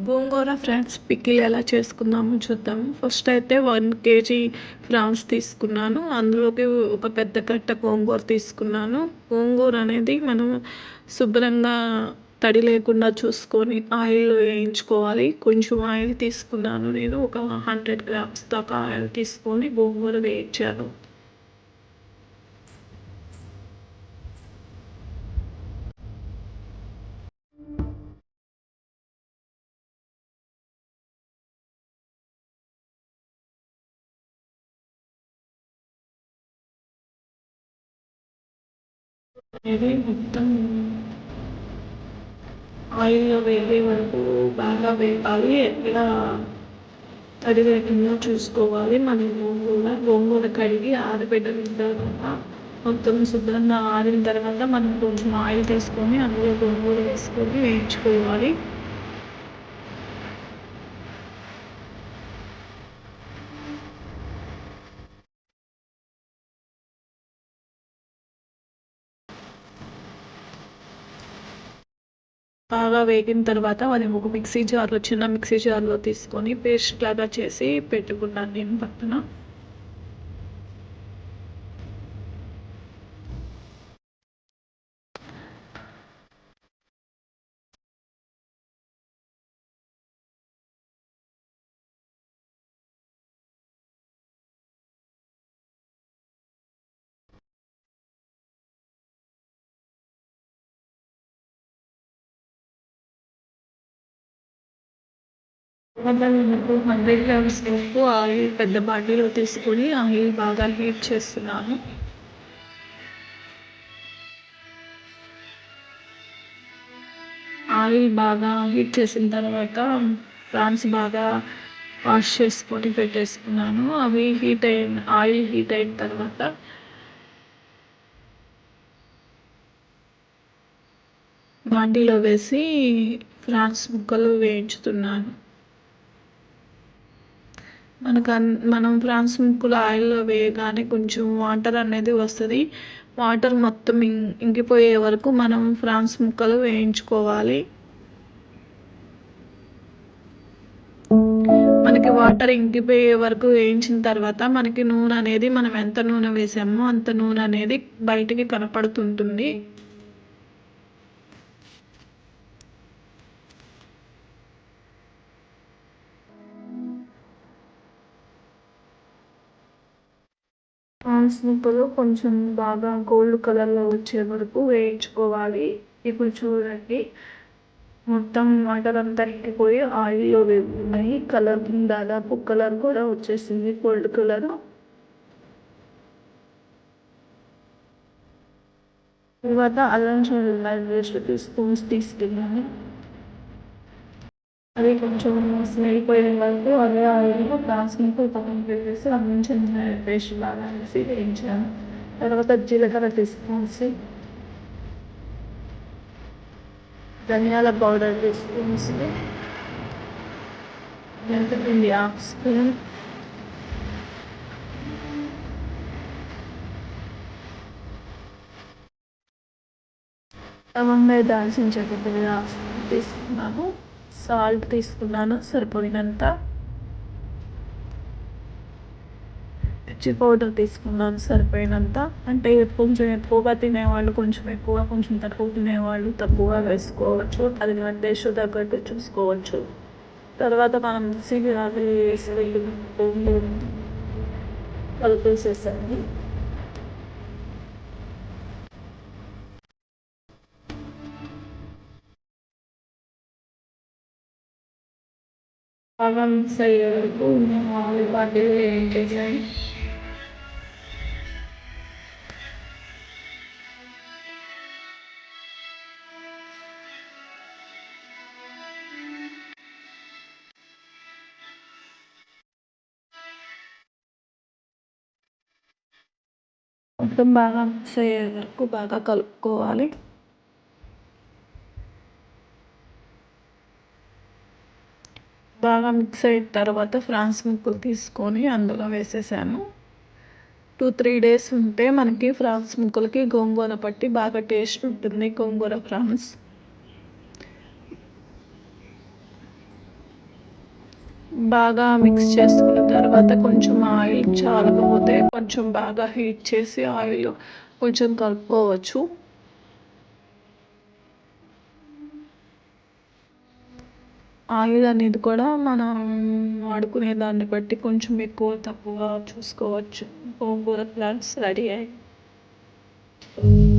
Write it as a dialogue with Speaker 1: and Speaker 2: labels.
Speaker 1: గోంగూర France pickle ఎలా చేసుకుందామో చూద్దాం. First అయితే 1 కేజీ ఫ్రాన్స్ తీసుకున్నాను. అందులోకి ఒక పెద్ద కట్ట గోంగూర తీసుకున్నాను. గోంగూర అనేది మనం శుభ్రంగా తడి లేకుండా చూసుకొని ఆయిల్లో వేయించుకోవాలి. కొంచెం ఆయిల్ తీసుకున్నాను నేను. ఒక 100 గ్రామ్స్ దాకా ఆయిల్ తీసుకొని గోంగూర వేయించాను. అనేది మొత్తం ఆయిల్లో వేగే వరకు బాగా వేపాలి. ఎక్కడ తడి లేకుండా చూసుకోవాలి. మనం గోంగూర కడిగి ఆరబెట్టిన తర్వాత మొత్తం శుభ్రంగా ఆరిన తర్వాత మనం కొంచెం ఆయిల్ తీసుకొని అందులో గోంగూర వేసుకొని వేయించుకోవాలి. బాగా వేగిన తర్వాత అది ఒక చిన్న మిక్సీ జార్లో తీసుకొని పేస్ట్ లాగా చేసి పెట్టుకున్నాను నేను పక్కన. మనకు 100 గ్రామ్స్ వరకు ఆయిల్ పెద్ద బాండీలో తీసుకొని ఆయిల్ బాగా హీట్ చేస్తున్నాను. ఆయిల్ బాగా హీట్ చేసిన తర్వాత ప్రాన్స్ బాగా వాష్ చేసుకొని పెట్టేసుకున్నాను. అవి ఆయిల్ హీట్ అయిన తర్వాత బాండీలో వేసి ప్రాన్స్ ముక్కలు వేయించుతున్నాను. మనం ప్రాన్స్ ముక్కలు ఆయిల్లో వేయగానే కొంచెం వాటర్ అనేది వస్తుంది. వాటర్ మొత్తం ఇంకిపోయే వరకు మనం ప్రాన్స్ ముక్కలు వేయించుకోవాలి. మనకి వాటర్ ఇంకిపోయే వరకు వేయించిన తర్వాత మనకి నూనె అనేది మనం ఎంత నూనె వేసామో అంత నూనె అనేది బయటికి కనపడుతుంటుంది. ప్రాన్స్ ముక్కలు కొంచెం బాగా గోల్డ్ కలర్లో వచ్చే వరకు వేయించుకోవాలి. ఇప్పుడు చూడండి, మొత్తం వాటర్ అంతా ఇంకిపోయి ఆయిల్లో వేగుతున్నాయి. దాదాపు కలర్ కూడా వచ్చేసింది, గోల్డ్ కలర్. తర్వాత అల్లం వెల్లుల్లి పేస్ట్ 2 స్పూన్స్ తీసుకున్నాను. అది కొంచెం స్మెల్ పోయే వరకు అదే ఆయిల్లో ప్రాన్స్ ముక్కలు పక్కన పెట్టేసి అల్లం వెల్లుల్లి పేస్ట్ బాగా వేసి వేయించాను. తర్వాత జీలకర్ర తీసుకొనేసి ధనియాల పౌడర్ తీసుకొనేసి మెంతిపిండి 1/2 స్పూన్, లవంగా దాల్చిన చెక్క 1/2 స్పూన్ తీసుకున్నాను. సాల్ట్ తీసుకున్నాను సరిపోయినంత. మిర్చి పౌడర్ తీసుకున్నాను సరిపోయినంత. అంటే కొంచెం ఎక్కువగా తినేవాళ్ళు కొంచెం ఎక్కువ, కొంచెం తక్కువ తినేవాళ్ళు తక్కువ వేసుకోవచ్చు. అది మన టేస్ట్ తగ్గట్టు చూసుకోవచ్చు. తర్వాత మనం మిక్సీకి వేసి కలిపేసేసాను. బాగా మిక్స్ అయ్యే వరకు ఆలుగడ్డ వేయించేసాను. మొత్తం బాగా మిక్స్ అయ్యే వరకు బాగా కలుపుకోవాలి. బాగా మిక్స్ అయిన తర్వాత ఫ్రాన్స్ ముక్కలు తీసుకొని అందులో వేసేసాను. 2-3 డేస్ ఉంటే మనకి ఫ్రాన్స్ ముక్కలకి గోంగూర పట్టి బాగా టేస్ట్ ఉంటుంది గోంగూర ఫ్రాన్స్. బాగా మిక్స్ చేసుకున్న తర్వాత కొంచెం ఆయిల్ చాలకపోతే కొంచెం బాగా హీట్ చేసి ఆయిల్ కొంచెం కలుపుకోవచ్చు. ఆయిల్ అనేది కూడా మనం వాడుకునే దాన్ని బట్టి కొంచెం ఎక్కువ తక్కువ చూసుకోవచ్చు. గోంగూర ఫ్రాన్స్ రెడీ అయ్యాయి.